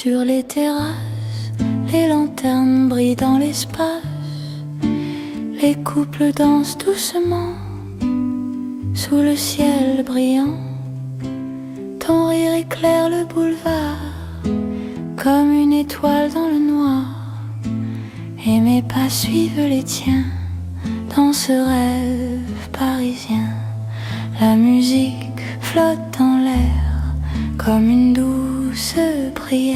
sur les terrasses, les lanternes brillent dans l'espace. Les couples dansent doucement sous le ciel brillant. Ton rire éclaire le boulevard comme une étoile dans le noir. Et mes pas suivent les tiens dans ce rêve parisien. La musique flotte dans l'air comme une douce prière.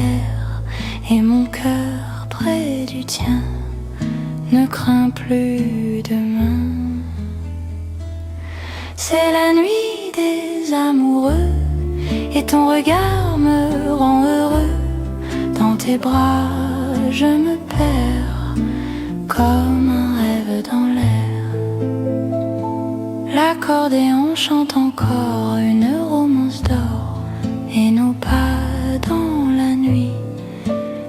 Et mon cœur près du tien ne craint plus demain. C'est la nuit des amoureux et ton regard me rend heureux. Dans tes bras je me perds comme un rêve dans l'air. L'accordéon chante encore une romance d'or et nos pas dans la nuit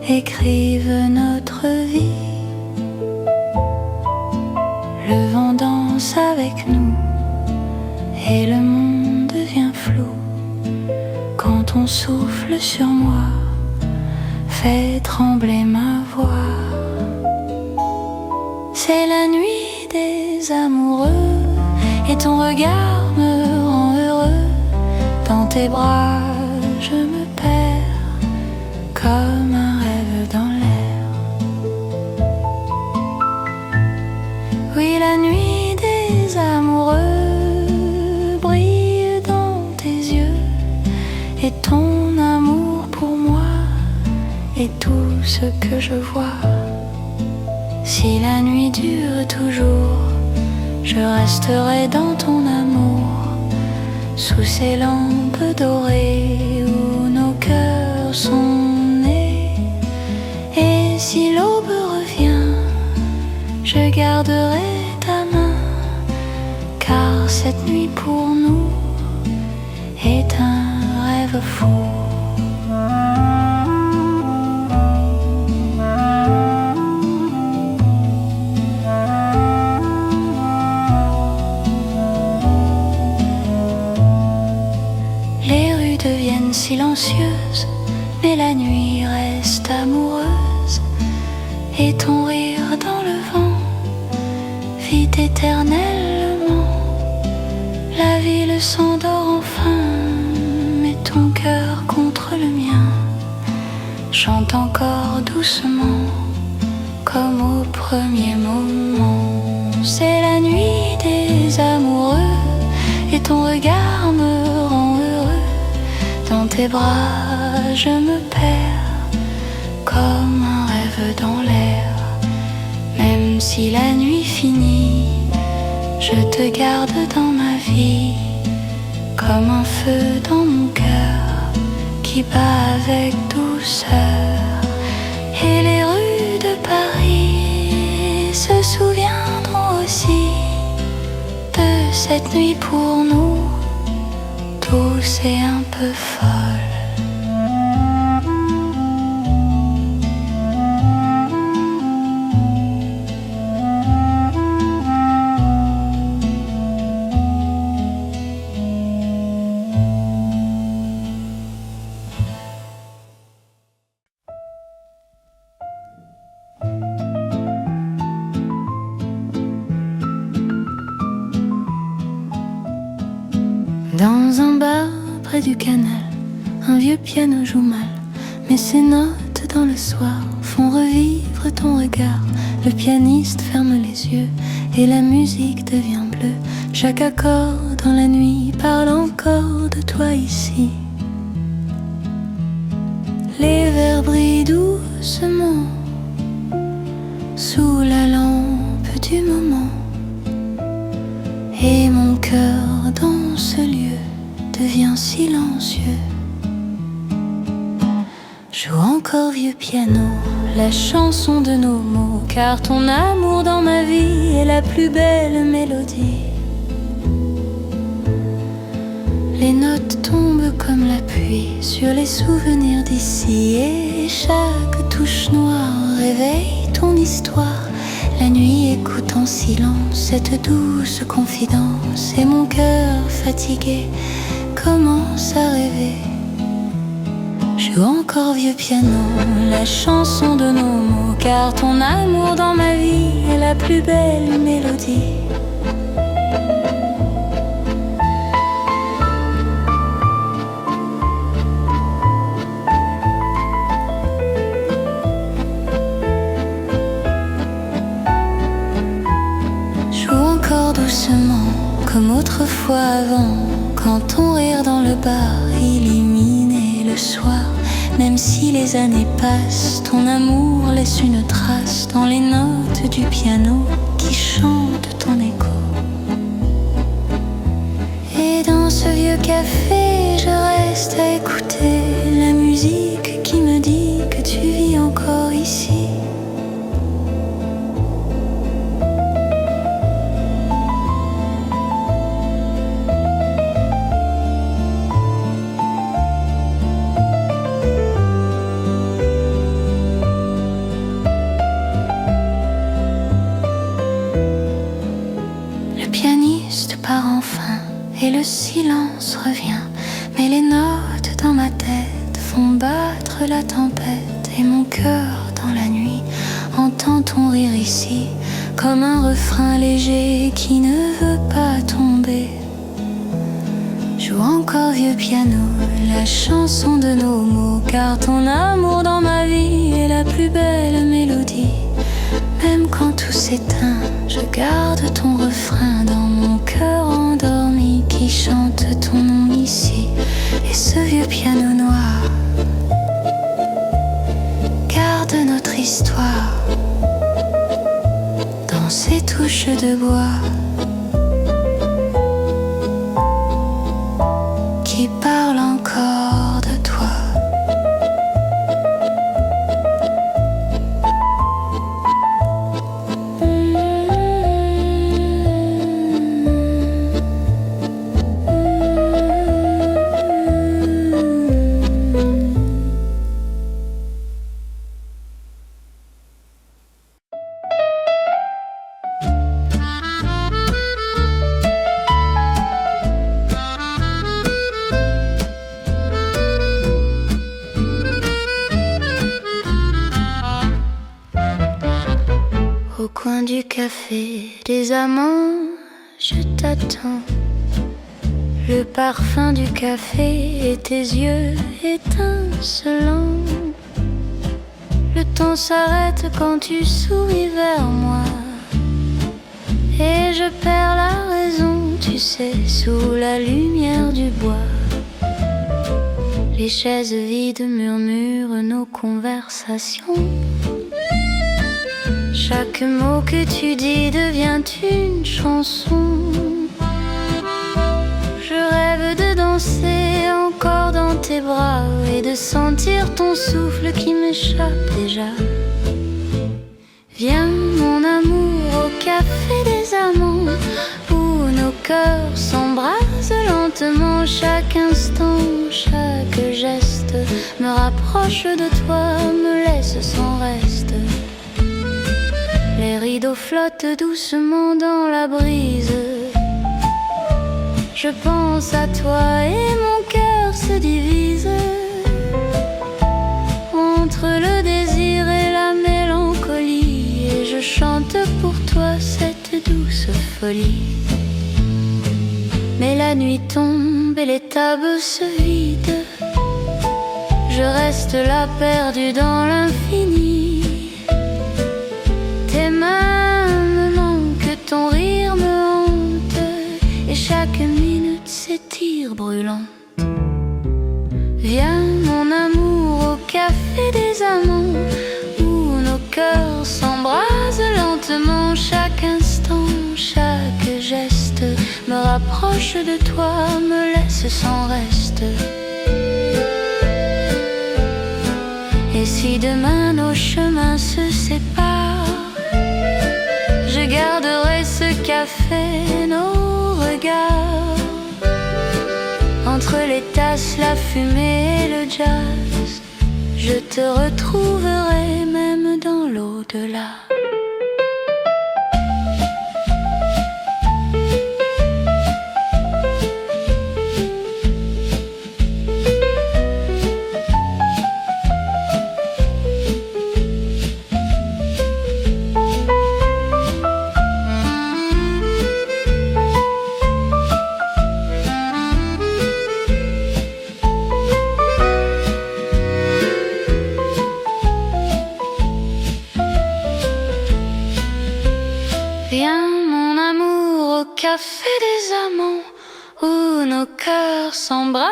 écrivent notre vie. Le vent danse avec nous et le monde devient flou quand ton souffle sur moi fait trembler ma voix. C'est la nuit des amoureux et ton regard me rend heureux. Dans tes bras je me perds comme un rêve dans l'air. Oui, la nuit des amoureux brille dans tes yeux et ton amour pour moi est tout ce que je vois. Si la nuit dure toujours, je resterai dans ton amour, sous ces lampes dorées où nos cœurs sont nés. Et si l'aube revient, je garderai ta main, car cette nuit pour nous est un rêve fou. Silencieuse, mais la nuit reste amoureuse. Et ton rire dans le vent vit éternellement. La ville s'endort enfin, mais ton cœur contre le mien chante encore doucement, comme au premier moment. C'est la nuit des amoureux et ton regard me rend heureux. Dans tes bras je me perds comme un rêve dans l'air. Même si la nuit finit, je te garde dans ma vie, comme un feu dans mon cœur qui bat avec douceur. Et les rues de Paris se souviendront aussi de cette nuit pour nous, douce et un peu folle. Dans un bar près du canal, un vieux piano joue mal, mais ses notes dans le soir font revivre ton regard. Le pianiste ferme les yeux et la musique devient bleue. Chaque accord dans la nuit parle encore de toi ici. Les verres brillent doucement sous la lampe du moment. Et mon cœur dans ce lieu devient silencieux. Joue encore vieux piano, la chanson de nos mots, car ton amour dans ma vie est la plus belle mélodie. Les notes tombent comme la pluie sur les souvenirs d'ici, et chaque touche noire réveille ton histoire. La nuit écoute en silence cette douce confidence, et mon cœur fatigué commence à rêver. Joue encore vieux piano, la chanson de nos mots, car ton amour dans ma vie est la plus belle mélodie. Joue encore doucement, comme autrefois avant, quand ton rire dans le bar illuminait le soir. Même si les années passent, ton amour laisse une trace dans les notes du piano qui chante ton écho. Et dans ce vieux café, je reste à écouter la musique qui me dit que tu vis encore ici. Part enfin et le silence revient, mais les notes dans ma tête font battre la tempête, et mon cœur dans la nuit entend ton rire ici, comme un refrain léger qui ne veut pas tomber. Joue encore vieux piano, la chanson de nos mots, car ton amour dans ma vie est la plus belle mélodie. Même quand tout s'éteint, je garde ton refrain dans mon cœur endormi qui chante ton nom ici. Et ce vieux piano noir garde notre histoire dans ses touches de bois qui parlent encore de toi. Au coin du café des amants, je t'attends. Le parfum du café et tes yeux étincelants. Le temps s'arrête quand tu souris vers moi, et je perds la raison, tu sais, sous la lumière du bois. Les chaises vides murmurent nos conversations. Chaque mot que tu dis devient une chanson. Je rêve de danser encore dans tes bras et de sentir ton souffle qui m'échappe déjà. Viens mon amour au café des amants, où nos cœurs s'embrasent lentement. Chaque instant, chaque geste me rapproche de toi, me laisse sans reste. Les rideaux flottent doucement dans la brise. Je pense à toi et mon cœur se divise entre le désir et la mélancolie, et je chante pour toi cette douce folie. Mais la nuit tombe et les tables se vident. Je reste là perdue dans l'infini. Tes mains me manquent, ton rire me hante, et chaque minute s'étire brûlante. Viens mon amour au café des amants, où nos cœurs s'embrasent lentement. Chaque instant, chaque geste me rapproche de toi, me laisse sans reste. Et si demain nos chemins se séparent, je garderai ce café, nos regards. Entre les tasses, la fumée et le jazz, je te retrouverai même dans l'au-delà. ton amour au café des amants, où nos cœurs s'embrasent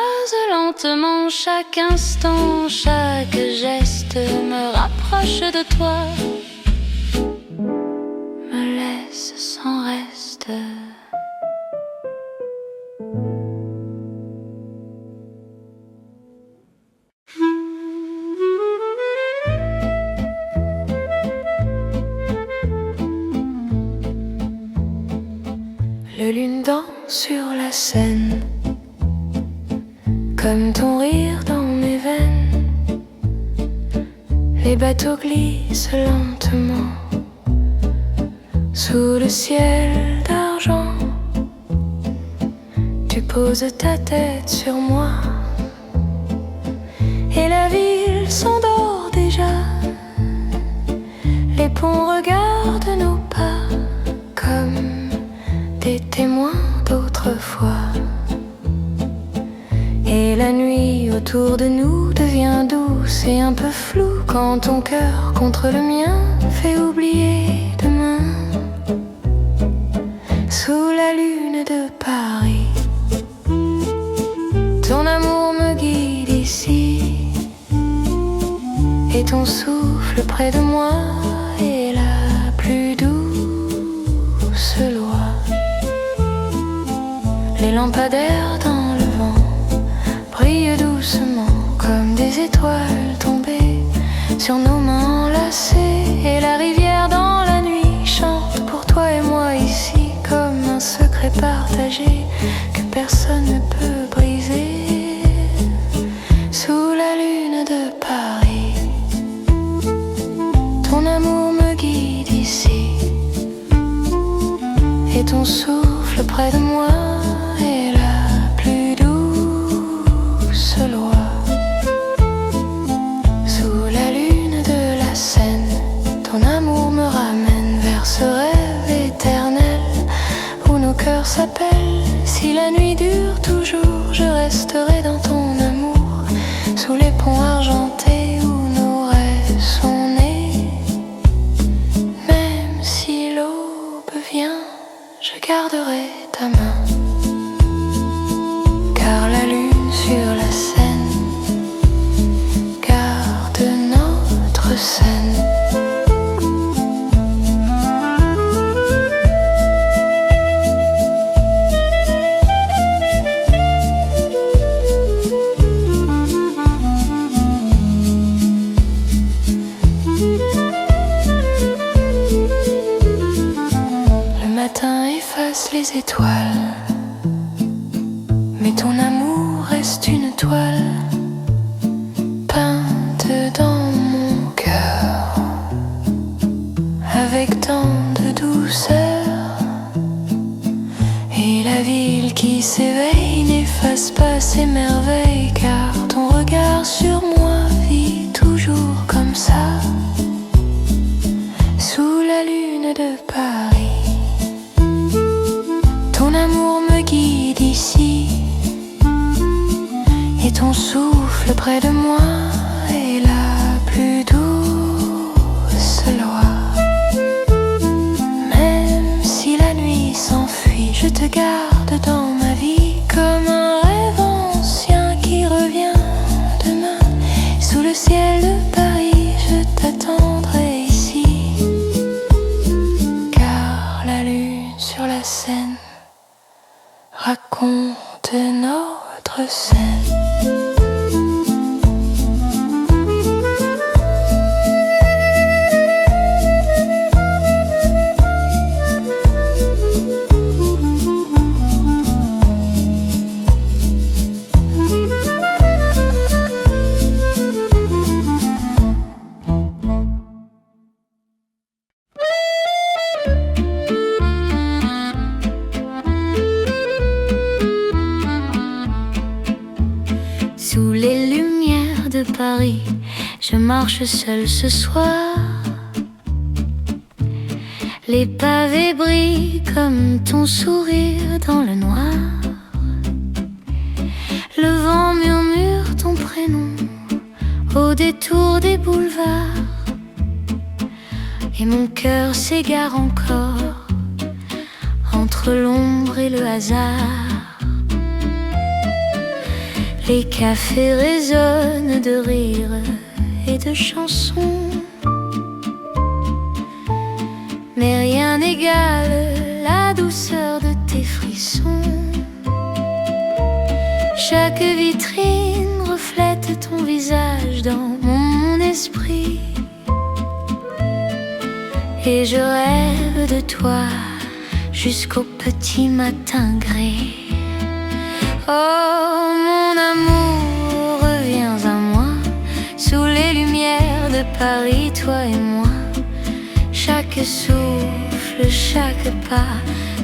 lentement. Chaque instant, chaque geste me rapproche de toi, me laisse sans reste. Le lune danse sur la Seine, comme ton rire dans mes veines. Les bateaux glissent lentement sous le ciel d'argent. Tu poses ta tête sur moi et la ville s'endort déjà. Les ponts regardent nos pas comme des témoins d'autrefois. Et la nuit autour de nous devient douce et un peu floue quand ton cœur contre le mien fait oublier demain. Sous la lune de Paris, ton amour me guide ici, et ton souffle près de moi est la plus douce loi. Les lampadaires dans le vent brillent doucement comme des étoiles tombées sur nos mains enlacées. Et la rivière dans la nuit chante pour toi et moi ici, comme un secret partagé que personne ne peut briser. Sous la lune de Paris, ton amour me guide ici, et ton souffle près de moi est la plus douce loi. Sous la lune de la Seine, ton amour me ramène vers ce rêve éternel où nos cœurs s'appellent. Si la nuit dure toujours, je resterai dans ton amour, sous les ponts argentés où nos rêves sont nés. Même si l'aube vient, je garderai ta main, car la lune sur la Seine garde notre scène. Le matin efface les étoiles, mais ton amour reste une toile peinte dans mon cœur avec tant de douceur. Et la ville qui s'éveille n'efface pas ses merveilles, car ton regard sur moi vit toujours comme ça. Sous la lune de Paris, ton amour me guide ici, et ton souffle près de moi est la plus douce loi. Même si la nuit s'enfuit, je te garde dans ma vie comme un rêve ancien qui revient demain. Sous le ciel de Paris, je t'attendrai ici, car la lune sur la Seine raconte notre scène. Sous les lumières de Paris, je marche seule ce soir. Les pavés brillent comme ton sourire dans le noir. Le vent murmure ton prénom au détour des boulevards, et mon cœur s'égare encore entre l'ombre et le hasard. Les cafés résonnent de rires et de chansons, mais rien n'égale la douceur de tes frissons. Chaque vitrine reflète ton visage dans mon esprit, et je rêve de toi jusqu'au petit matin gris. Oh mon amour, reviens à moi, sous les lumières de Paris, toi et moi. Chaque souffle, chaque pas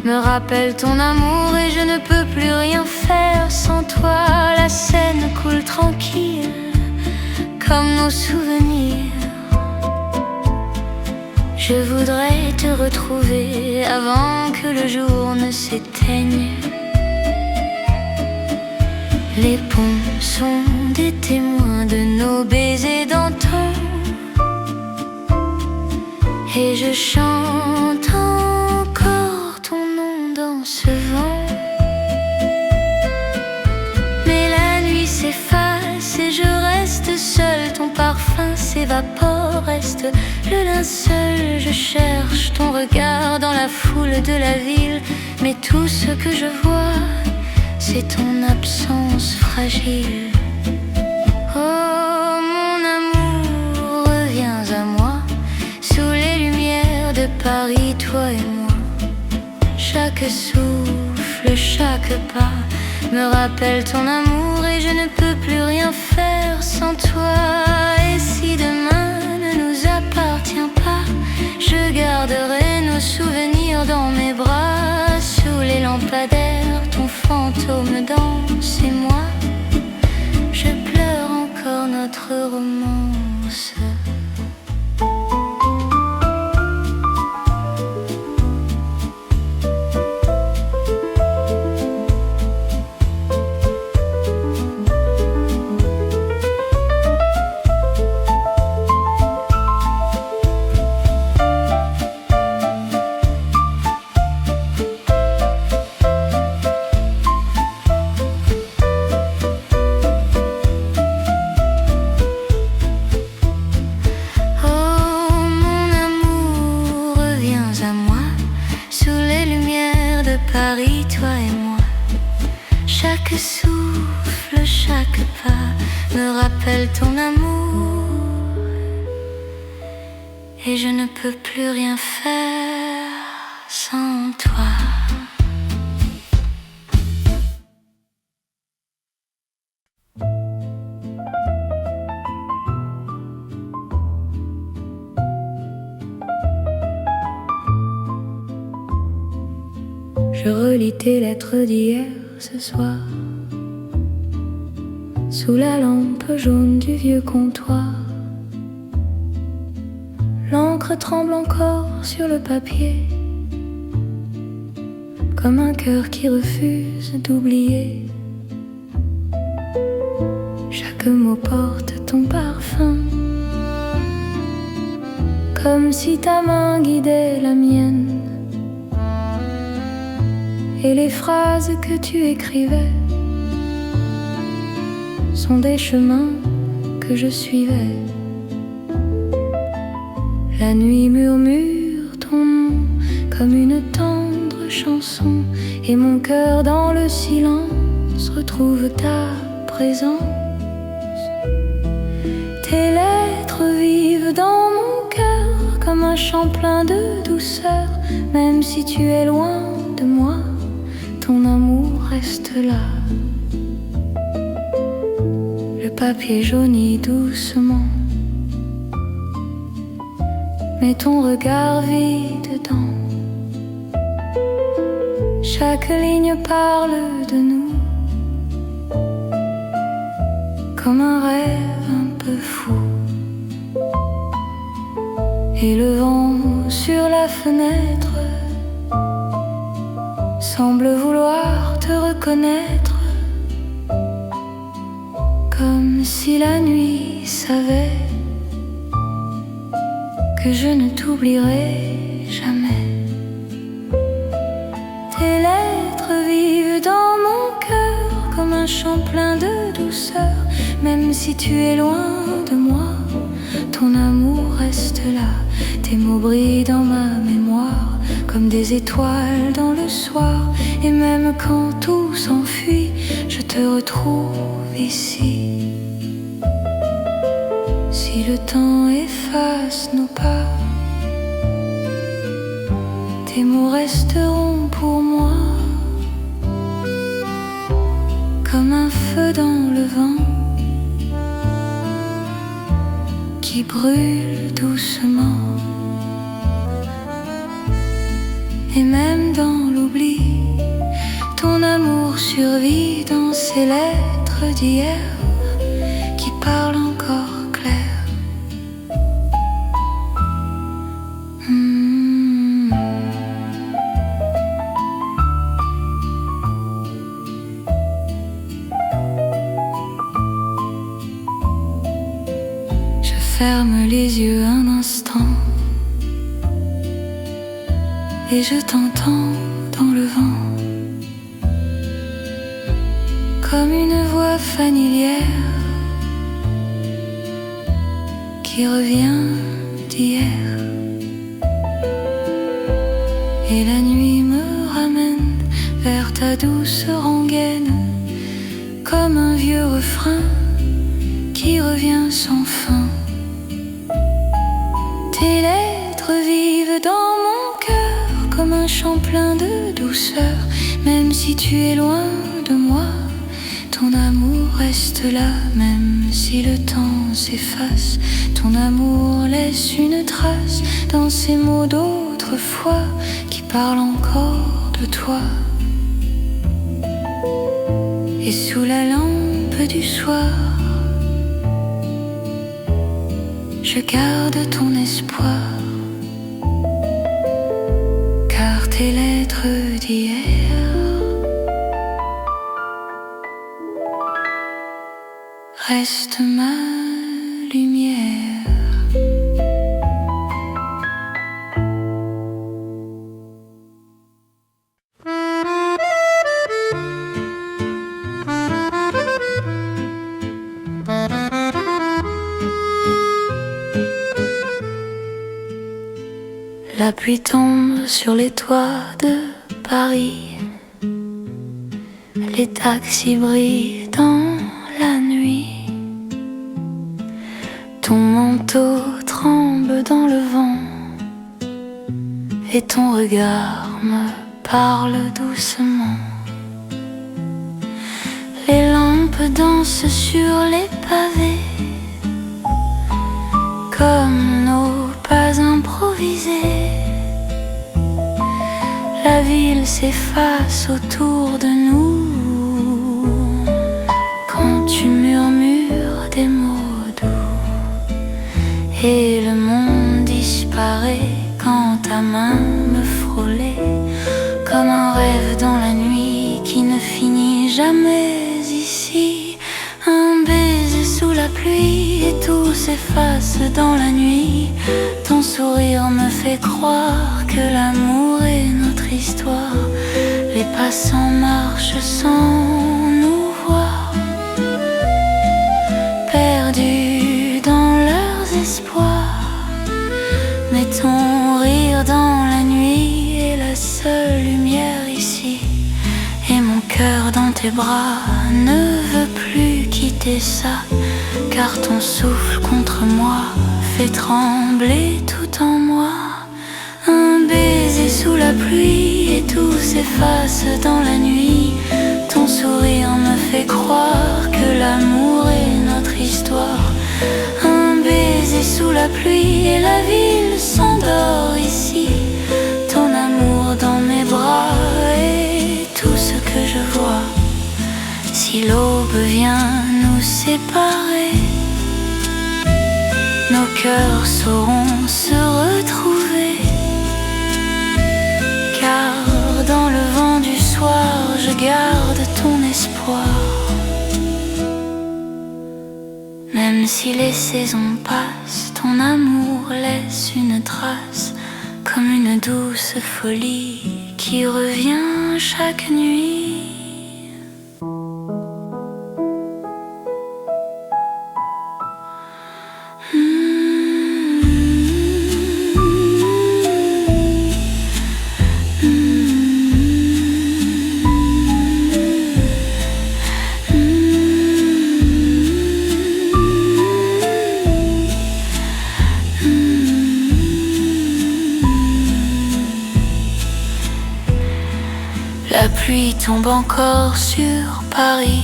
me rappelle ton amour, et je ne peux plus rien faire sans toi. La Seine coule tranquille comme nos souvenirs. Je voudrais te retrouver avant que le jour ne s'éteigne. Les ponts sont des témoins de nos baisers d'antan, et je chante encore ton nom dans ce vent. Mais la nuit s'efface et je reste seule. Ton parfum s'évapore, reste le linceul. Je cherche ton regard dans la foule de la ville, mais tout ce que je vois, c'est ton absence fragile. Oh mon amour, reviens à moi, sous les lumières de Paris, toi et moi. Chaque souffle, chaque pas me rappelle ton amour, et je ne peux plus rien faire sans toi. Et si demain ne nous appartient pas, je garderai nos souvenirs dans mes bras. Sous les lampadaires, ton fantôme danse, et moi, je pleure encore notre romance. Paris, toi et moi. Chaque souffle, chaque pas me rappelle ton amour, et je ne peux plus rien faire sans toi. Je relis tes lettres d'hier ce soir, sous la lampe jaune du vieux comptoir. L'encre tremble encore sur le papier, comme un cœur qui refuse d'oublier. Chaque mot porte ton parfum, comme si ta main guidait la mienne. Et les phrases que tu écrivais sont des chemins que je suivais. La nuit murmure ton nom comme une tendre chanson, et mon cœur dans le silence retrouve ta présence. Tes lettres vivent dans mon cœur comme un chant plein de douceur. Même si tu es loin de moi, ton amour reste là. Le papier jaunit doucement, mais ton regard vit dedans. Chaque ligne parle de nous, comme un rêve un peu fou. Et le vent sur la fenêtre semble vouloir te reconnaître, comme si la nuit savait que je ne t'oublierai jamais. un chant plein de douceur. Même si tu es loin de moi, ton amour reste là. Tes mots brillent dans ma mémoire comme des étoiles dans le soir. Et même quand tout s'enfuit, je te retrouve ici. Si le temps efface nos pas, tes mots resteront pour moi comme un feu dans le vent qui brûle doucement. Et même dans l'oubli, ton amour survit dans ces lettres d'hier qui parlent encore clair. Je ferme les yeux un instant et je t'entends dans le vent, comme une voix familière qui revient d'hier. Et la nuit me ramène vers ta douce rengaine, comme un vieux refrain qui revient sans fin. Tes lettres vivent dans mon cœur comme un chant plein de douceur. Même si tu es loin de moi, ton amour reste là. Même si le temps s'efface, ton amour laisse une trace dans ces mots d'autrefois qui parlent encore de toi. Et sous la lampe du soir, je garde ton espoir, car tes lettres d'hier restent ma lumière. La pluie tombe sur les toits de Paris, les taxis brillent dans la nuit. Ton manteau tremble dans le vent et ton regard me parle doucement. Les lampes dansent sur les pavés comme nos pas improvisés. La ville s'efface autour de nous quand tu murmures des mots doux, et le monde disparaît quand ta main me frôlait, comme un rêve dans la nuit qui ne finit jamais ici. Un baiser sous la pluie et tout s'efface dans la nuit. Ton sourire me fait croire que l'amour est notre histoire. Les passants marchent sans nous voir, perdus dans leurs espoirs. Mais ton rire dans la nuit est la seule lumière ici. Et mon cœur dans tes bras ne veut plus quitter ça, car ton souffle contre moi fait trembler tout en moi. Un baiser sous la pluie et tout s'efface dans la nuit. Ton sourire me fait croire que l'amour est notre histoire. Un baiser sous la pluie et la ville s'endort ici. Ton amour dans mes bras est tout ce que je vois. Si l'aube vient nous séparer, nos cœurs sauront se retrouver, car dans le vent du soir je garde ton espoir. Même si les saisons passent, ton amour laisse une trace, comme une douce folie qui revient chaque nuit. La pluie tombe encore sur Paris,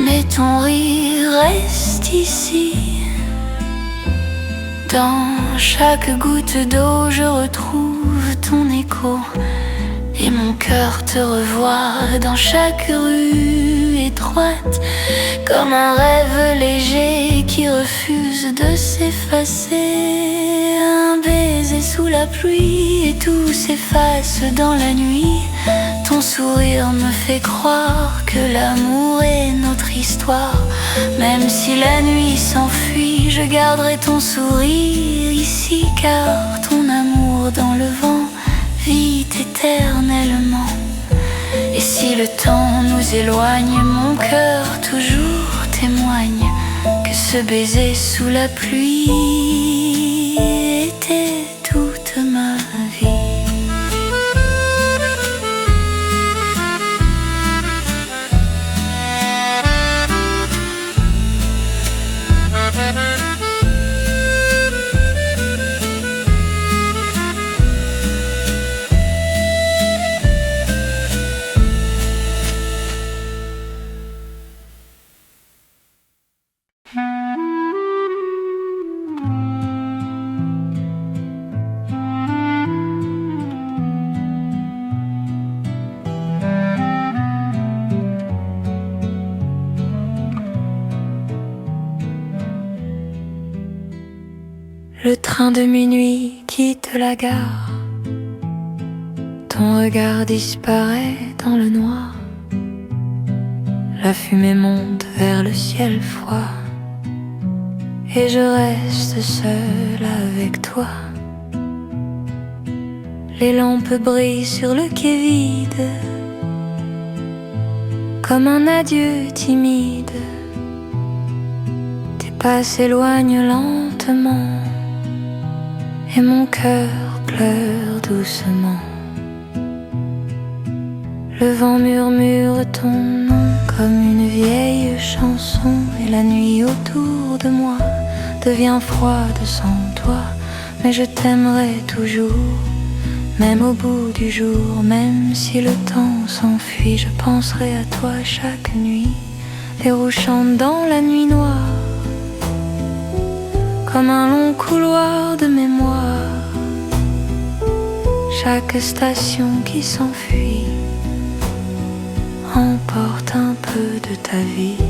mais ton rire reste ici. Dans chaque goutte d'eau je retrouve ton écho, et mon cœur te revoit dans chaque rue étroite, comme un rêve léger qui refuse de s'effacer. Un baiser sous la pluie et tout s'efface dans la nuit. Ton sourire me fait croire que l'amour est notre histoire. Même si la nuit s'enfuit, je garderai ton sourire ici, car ton amour dans le vent vit éternellement. Et si le temps nous éloigne, mon cœur toujours témoigne que ce baiser sous la pluie était toute ma vie. Le train de minuit quitte la gare, ton regard disparaît dans le noir. La fumée monte vers le ciel froid, et je reste seule avec toi. Les lampes brillent sur le quai vide, comme un adieu timide. Tes pas s'éloignent lentement, et mon cœur pleure doucement. Le vent murmure ton nom comme une vieille chanson, et la nuit autour de moi devient froide sans toi. Mais je t'aimerai toujours, même au bout du jour. Même si le temps s'enfuit, je penserai à toi chaque nuit. Les roues chantent dans la nuit noire, comme un long couloir de mémoire. Chaque station qui s'enfuit emporte un peu de ta vie.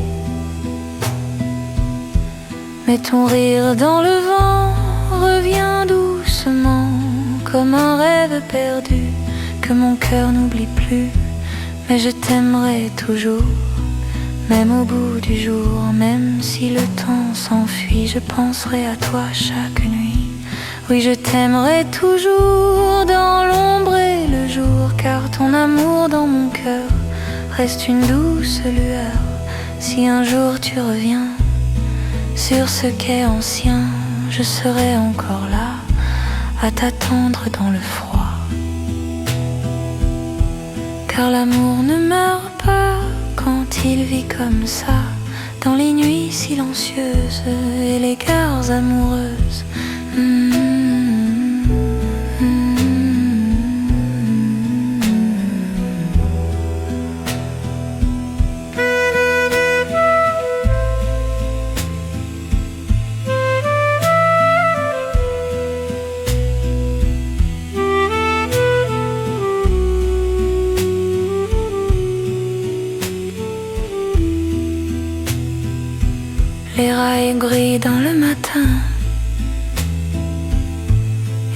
Mais ton rire dans le vent revient doucement, comme un rêve perdu que mon cœur n'oublie plus. Mais je t'aimerai toujours, même au bout du jour. Même si le temps s'enfuit, je penserai à toi chaque nuit. Oui, je t'aimerai toujours dans l'ombre et le jour, car ton amour dans mon cœur reste une douce lueur. Si un jour tu reviens sur ce quai ancien, je serai encore là à t'attendre dans le froid. Car l'amour ne meurt pas quand il vit comme ça, dans les nuits silencieuses et les gares amoureuses. Les rails brillent dans le matin,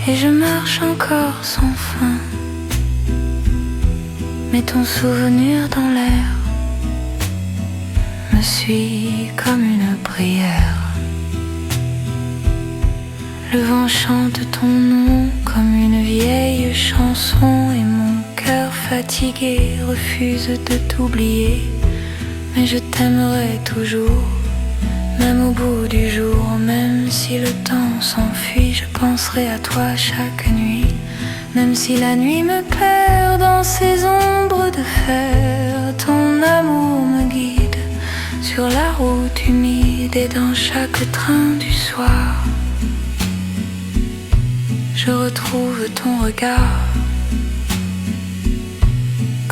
et je marche encore sans fin. Mais ton souvenir dans l'air me suit comme une prière. Le vent chante ton nom comme une vieille chanson, et mon cœur fatigué refuse de t'oublier. Mais je t'aimerai toujours, même au bout du jour. Même si le temps s'enfuit, je penserai à toi chaque nuit. Même si la nuit me perd dans ces ombres de fer, ton amour me guide sur la route humide, et dans chaque train du soir, je retrouve ton regard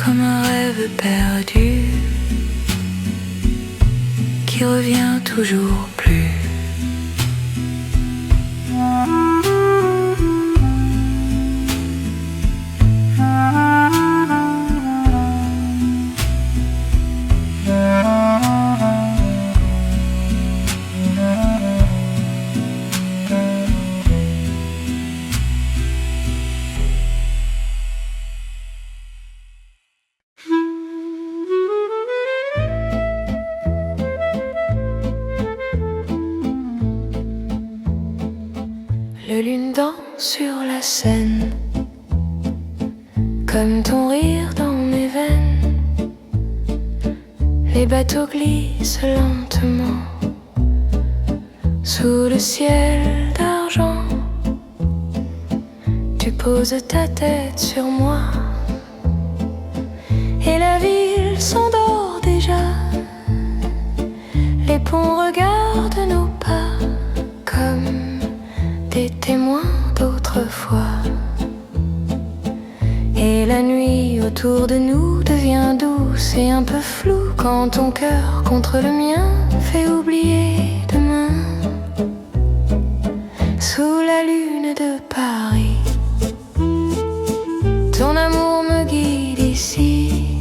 comme un rêve perdu qui revient toujours plus. Le lune danse sur la Seine, comme ton rire dans mes veines. Les bateaux glissent lentement sous le ciel d'argent. Tu poses ta tête sur moi et la ville s'endort déjà. Les ponts regardent nos pas comme des témoins d'autrefois. Et la nuit autour de nous devient douce et un peu floue quand ton cœur contre le mien fait oublier demain. Sous la lune de Paris, ton amour me guide ici,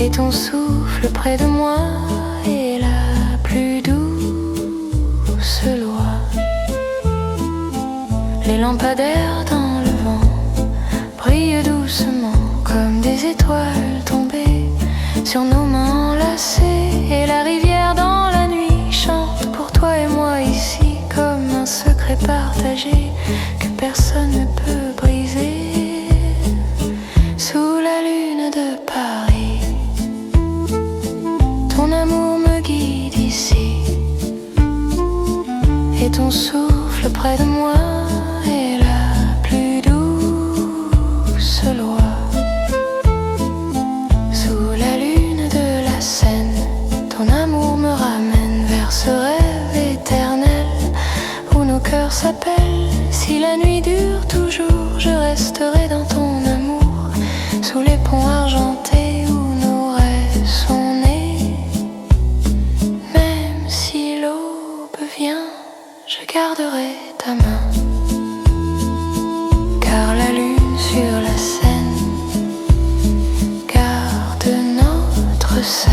et ton souffle près de moi est la plus douce loi. Les lampadaires dans le vent brillent doucement comme des étoiles tombées sur nos mains enlacées, et la rivière dans la nuit chante pour toi et moi ici comme un secret partagé que personne ne peut briser. Sous la lune de Paris, ton amour me guide ici, et ton souffle près de moi est la plus douce loi. Sous la lune de la Seine, ton amour me ramène vers ce rêve éternel où nos cœurs s'appellent. Si la nuit dure toujours, je resterai dans ton amour, sous les ponts argentés où nos rêves sont nés. Même si l'aube vient, je garderai ta main, car la lune sur la Seine garde notre scène.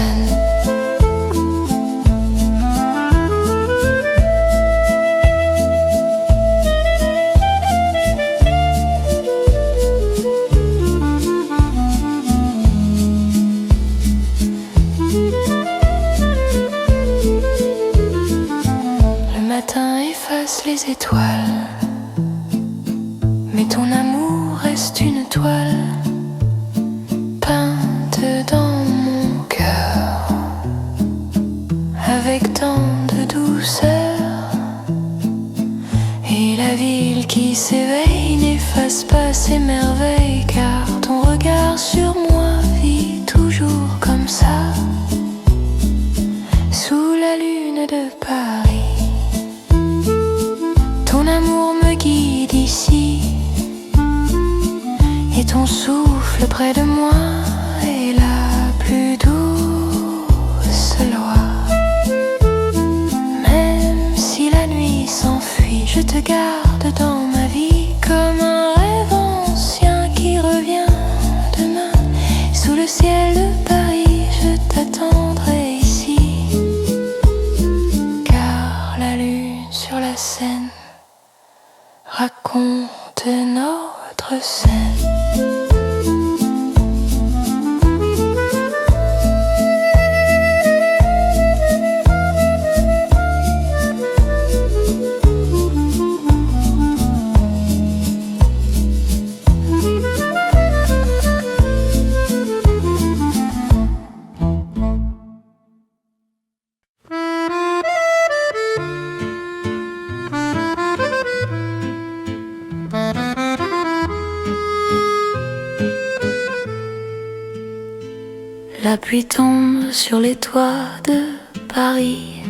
Le matin efface les étoiles, mais ton amour reste une toile peinte dans mon cœur avec tant de douceur. Et la ville qui s'éveille n'efface pas ses merveilles, car ton regard sur moi vit toujours comme ça. Sous la lune de Paris, ton amour me guide ici, et ton souffle près de moi est la plus douce loi. Même si la nuit s'enfuit, je te garde dans ma vie comme un rêve ancien qui revient demain. Sous le ciel de Paris, je t'attendrai ici, car la lune sur la Seine raconte notre scène. La pluie tombe sur les toits de Paris,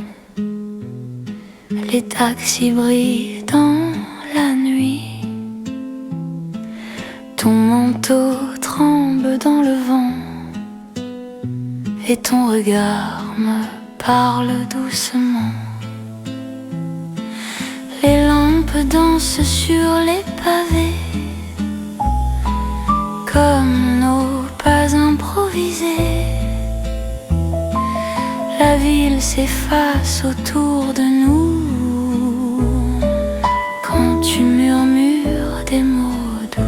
les taxis brillent dans la nuit. Ton manteau manteau tremble dans le vent et ton regard me parle doucement. Les lampes dansent sur les pavés comme nos pas improvisés. La ville s'efface autour de nous quand tu murmures des mots doux,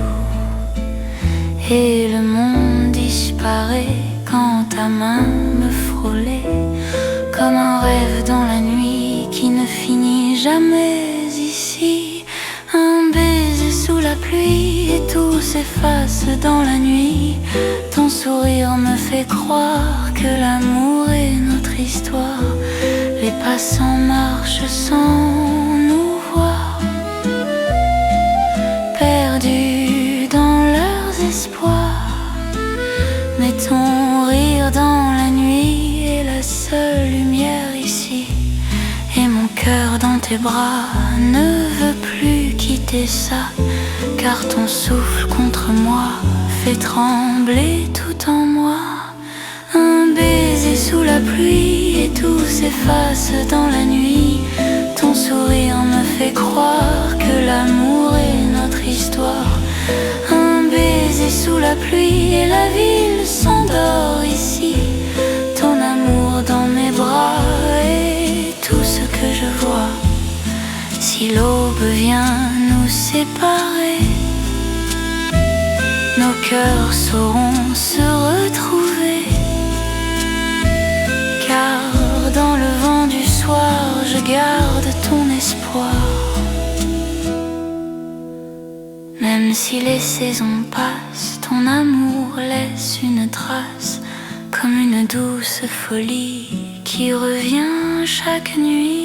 et le monde disparaît quand ta main me frôlait, comme un rêve dans la nuit qui ne finit jamais ici. Un baiser sous la pluie et tout s'efface dans la nuit. Ton sourire me fait croire que l'amour est notre histoire. Les passants marchent sans nous voir, perdus dans leurs espoirs. Mais ton rire dans la nuit est la seule lumière ici. Et mon cœur dans tes bras ne veut plus quitter ça, car ton souffle contre moi fait trembler tout en moi. Un baiser sous la pluie et tout s'efface dans la nuit. Ton sourire me fait croire que l'amour est notre histoire. Un baiser sous la pluie et la ville s'endort ici. Ton amour dans mes bras est tout ce que je vois. Si l'aube vient nous séparer, nos cœurs sauront se retrouver. Car dans le vent du soir, je garde ton espoir. Même si les saisons passent, ton amour laisse une trace, comme une douce folie qui revient chaque nuit.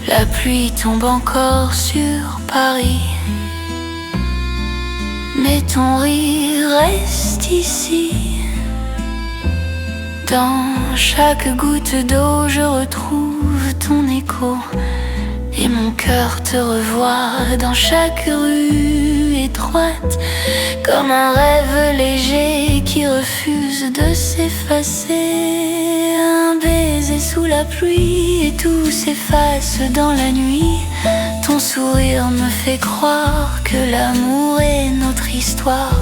La pluie tombe encore sur Paris, mais ton rire reste ici. Dans chaque goutte d'eau je retrouve ton écho, et mon cœur te revoit dans chaque rue étroite, comme un rêve léger qui refuse de s'effacer. Un baiser sous la pluie et tout s'efface dans la nuit. Ton sourire me fait croire que l'amour est notre histoire.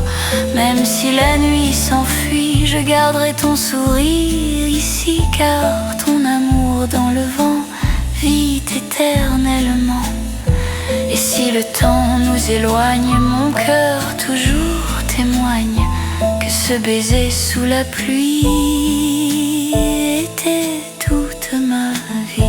Même si la nuit s'enfuit, je garderai ton sourire ici, car ton amour dans le vent vit éternellement. Et si le temps nous éloigne, mon cœur toujours témoigne que ce baiser sous la pluie était toute ma vie.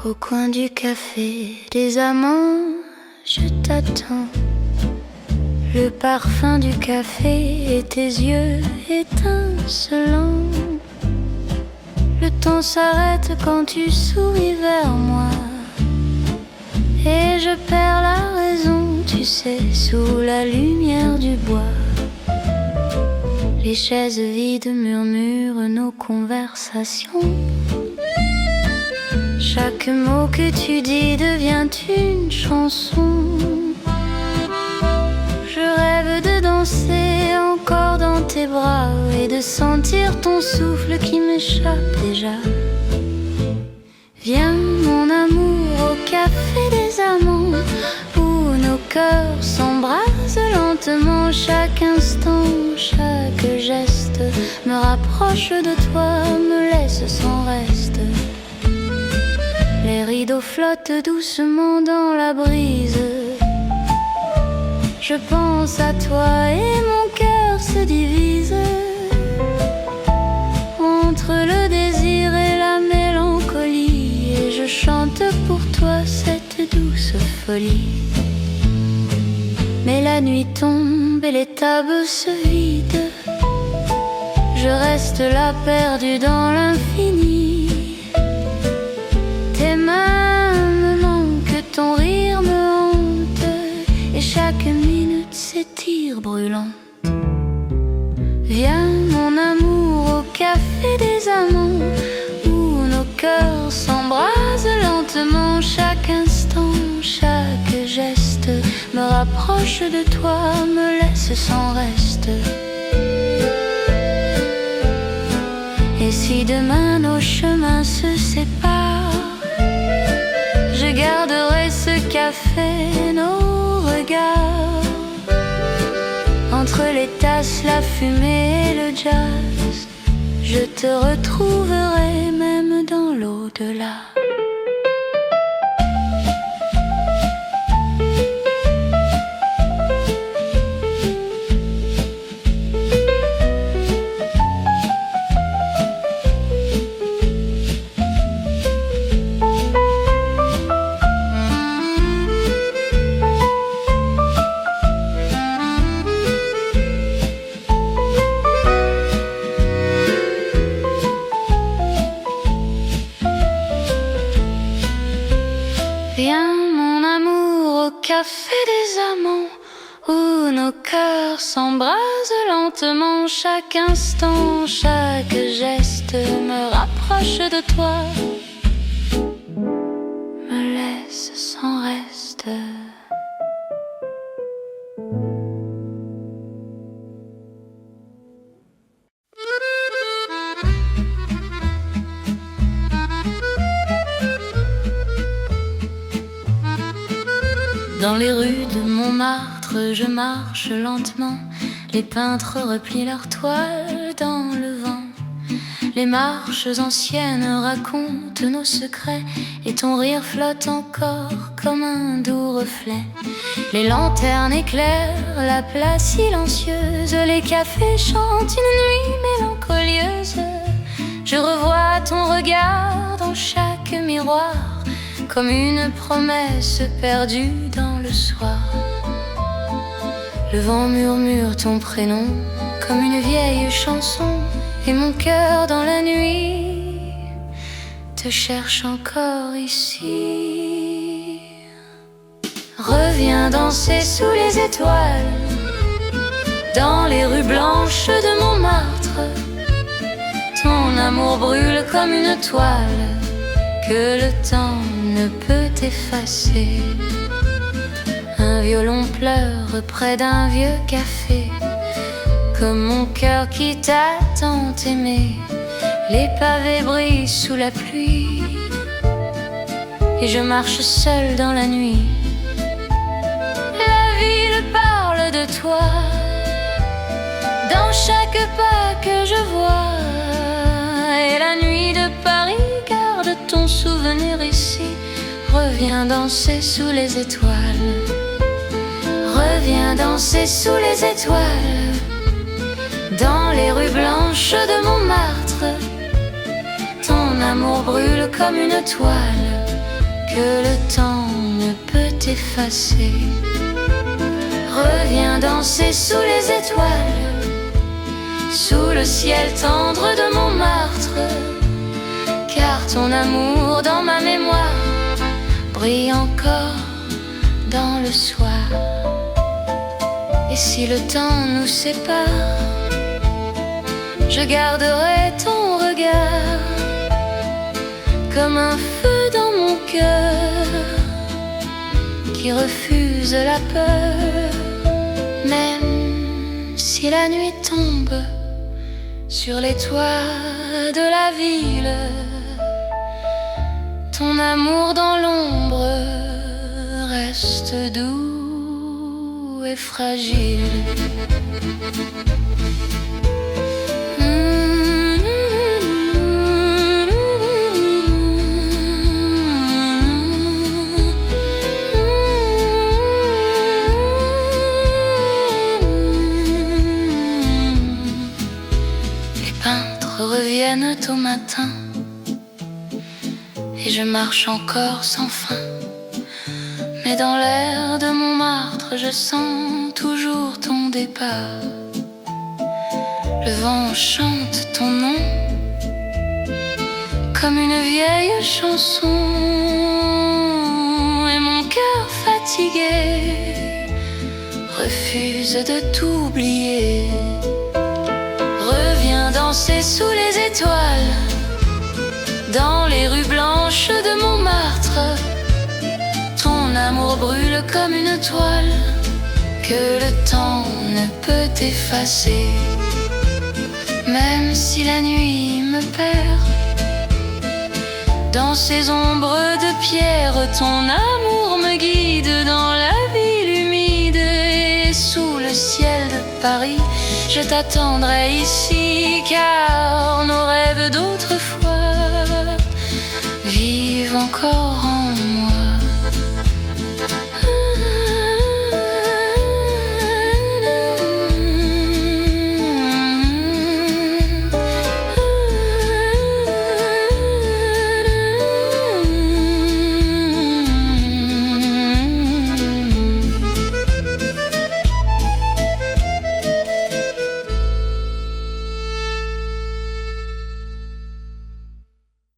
Au coin du café des amants, je t'attends. Le parfum du café et tes yeux étincelants. Le temps s'arrête quand tu souris vers moi, et je perds la raison, tu sais, sous la lumière du bois. Les chaises vides murmurent nos conversations. Chaque mot que tu dis devient une chanson. Je rêve de danser encore dans tes bras et de sentir ton souffle qui m'échappe déjà. Viens mon amour au café des amants, où nos cœurs s'embrasent lentement. Chaque instant, chaque geste me rapproche de toi, me laisse sans reste. Les rideaux flottent doucement dans la brise. Je pense à toi et mon cœur se divise entre le désir et la mélancolie, et je chante pour toi cette douce folie. Mais la nuit tombe et les tables se vident. Je reste là perdue dans l'infini. Tes mains me manquent, ton rire me hante, et chaque minute s'étire brûlante. Viens mon amour au café des amants, où nos cœurs s'embrasent lentement. Chaque instant, chaque geste me rapproche de toi, me laisse sans reste. Et si demain nos chemins se séparent, je garderai ce café, nos regards. Entre les tasses, la fumée et le jazz, je te retrouverai même dans l'au-delà. Viens mon amour au café des amants, où nos cœurs s'embrasent lentement. Chaque instant, chaque geste me rapproche de toi, me laisse sans reste. Dans les rues de Montmartre, je marche lentement. Les peintres replient leurs toiles dans le vent. Les marches anciennes racontent nos secrets, et ton rire flotte encore comme un doux reflet. Les lanternes éclairent la place silencieuse, les cafés chantent une nuit mélancolieuse. Je revois ton regard dans chaque miroir, comme une promesse perdue dans le soir. Le vent murmure ton prénom comme une vieille chanson, et mon cœur dans la nuit te cherche encore ici. Reviens danser sous les étoiles, dans les rues blanches de Montmartre. Ton amour brûle comme une toile que le temps ne peut effacer. Un violon pleure près d'un vieux café, comme mon cœur qui t'a tant aimé. Les pavés brillent sous la pluie, et je marche seule dans la nuit. La ville parle de toi, dans chaque pas que je vois, et la nuit de Paris garde ton souvenir ici. Reviens danser sous les étoiles, reviens danser sous les étoiles, dans les rues blanches de Montmartre. Ton amour brûle comme une toile que le temps ne peut effacer. Reviens danser sous les étoiles, sous le ciel tendre de Montmartre, car ton amour dans ma mémoire brille encore dans le soir. Et si le temps nous sépare, je garderai ton regard comme un feu dans mon cœur qui refuse la peur. Même si la nuit tombe sur les toits de la ville, ton amour dans l'ombre reste doux et fragile. Les peintres reviennent au matin et je marche encore sans fin. Mais dans l'air de Montmartre, je sens toujours ton départ. Le vent chante ton nom comme une vieille chanson, et mon cœur fatigué refuse de t'oublier. Reviens danser sous les étoiles, dans les rues blanches de Montmartre. Ton amour brûle comme une toile que le temps ne peut effacer. Même si la nuit me perd dans ces ombres de pierre, ton amour me guide dans la ville humide. Et sous le ciel de Paris, je t'attendrai ici, car nos rêves d'autrefois vivent encore